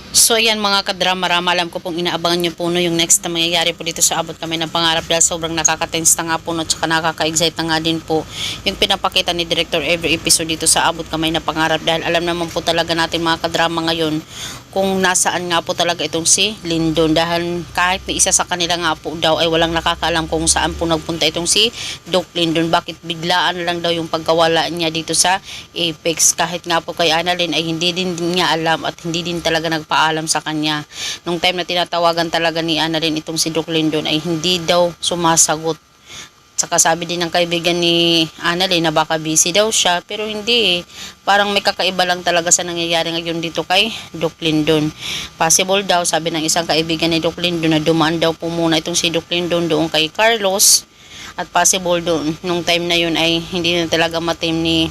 So ayan mga kadrama-rama, alam ko pong inaabangan nyo po no, yung next na mangyayari po dito sa Abot Kami ng Pangarap dahil sobrang nakaka-tense na nga po no, tsaka nakaka-excite na nga din po yung pinapakita ni Director every episode dito sa Abot Kami ng Pangarap dahil alam naman po talaga natin mga kadrama ngayon kung nasaan nga po talaga itong si Lindon dahil kahit na isa sa kanila nga po daw ay walang nakakaalam kung saan po nagpunta itong si Doc Lindon, bakit biglaan lang daw yung pagkawala niya dito sa Apex kahit nga po kay Annalyn ay hindi din niya alam at hindi din talaga nagpaalam sa kanya. Nung time na tinatawagan talaga ni Annalyn itong si Doc Lindon ay hindi daw sumasagot. Saka sabi din ng kaibigan ni Annalyn na baka busy daw siya, pero hindi eh. Parang may kakaiba lang talaga sa nangyayari ngayon dito kay Doc Lindon. Possible daw, sabi ng isang kaibigan ni Doc Lindon na dumaan daw po muna itong si Doc Lindon doon kay Carlos. At possible doon, nung time na yun ay hindi na talaga matim ni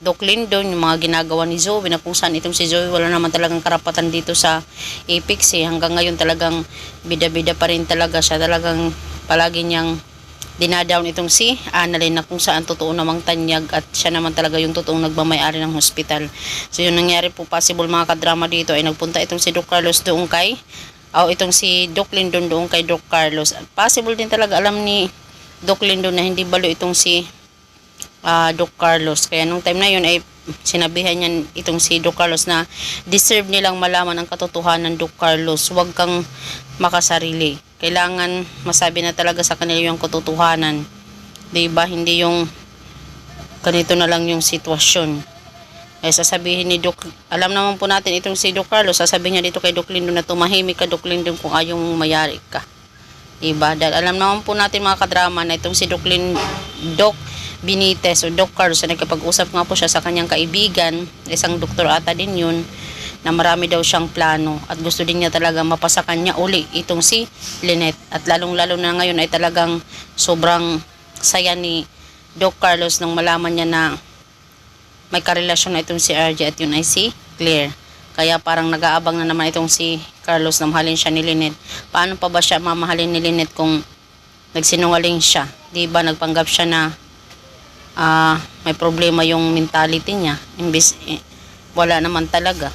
Doc Lindon yung mga ginagawa ni Zoe na kung saan itong si Zoe wala naman talagang karapatan dito sa Apex eh. Hanggang ngayon talagang bida-bida pa rin talaga siya, talagang palagi niyang dinadown itong si Annalyn na kung saan totoo namang tanyag at siya naman talaga yung totoong nagmamayari ng hospital. So yung nangyari po possible mga kadrama dito ay nagpunta itong si Doc Carlos doon kay itong si Doc Lindon doon kay Doc Carlos. Possible din talaga alam ni Doc Lindon na hindi balo itong si Doc Carlos. Kaya nung time na yun ay sinabihan niya itong si Doc Carlos na deserve nilang malaman ang katotohanan, Doc Carlos. Huwag kang makasarili. Kailangan masabi na talaga sa kanila yung katotohanan. Diba? Hindi yung ganito na lang yung sitwasyon. Ay sasabihin ni Doc, alam naman po natin itong si Doc Carlos, sasabihin niya dito kay Doc Lindon na tumahimik ka Doc Lindon kung ayaw mong mayari ka. Diba? Dahil alam naman po natin mga kadrama na itong si Doc Benitez o Doc Carlos na nagkapag-usap nga po siya sa kanyang kaibigan, isang doktor ata din yun, na marami daw siyang plano at gusto din niya talaga mapasa kanya uli itong si Lynette. At lalong-lalo na ngayon ay talagang sobrang saya ni Doc Carlos nang malaman niya na may karelasyon na itong si RJ at yun ay si Claire. Kaya parang nag-aabang na naman itong si Carlos na mahalin siya ni Lynette. Paano pa ba siya mamahalin ni Lynette kung nagsinungaling siya? Diba nagpanggap siya na may problema yung mentality niya. Imbis wala naman talaga.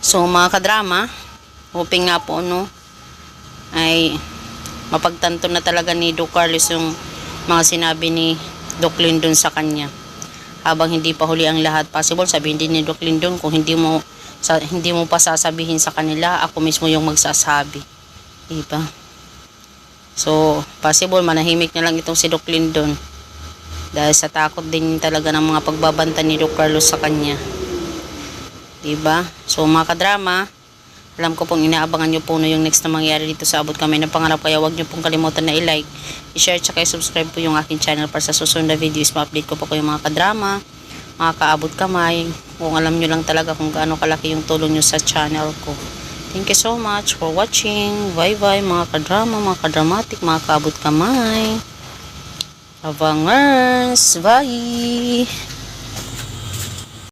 So mga kadrama, hoping nga po no ay mapagtanto na talaga ni Doc Carlos yung mga sinabi ni Doc Lindon sa kanya. Habang hindi pa huli ang lahat, possible sabihin din ni Doc Lindon kung hindi mo pa sasabihin sa kanila, ako mismo yung magsasabi. Diba? So possible manahimik na lang itong si Doc Lindon dahil sa takot din talaga ng mga pagbabanta ni Doc Carlos sa kanya. Diba? So mga kadrama, alam ko pong inaabangan nyo po na yung next na mangyayari dito sa Abot Kami ng Pangarap, kaya huwag nyo pong kalimutan na i-like, i-share, tsaka i-subscribe po yung aking channel para sa susunod na videos. Ma-update ko po kayo mga kadrama, mga kaabot kamay, kung alam nyo lang talaga kung gaano kalaki yung tulong nyo sa channel ko. Thank you so much for watching. Bye bye mga kadrama, mga kadramatic, mga kaabot kamay. Abangers, bye!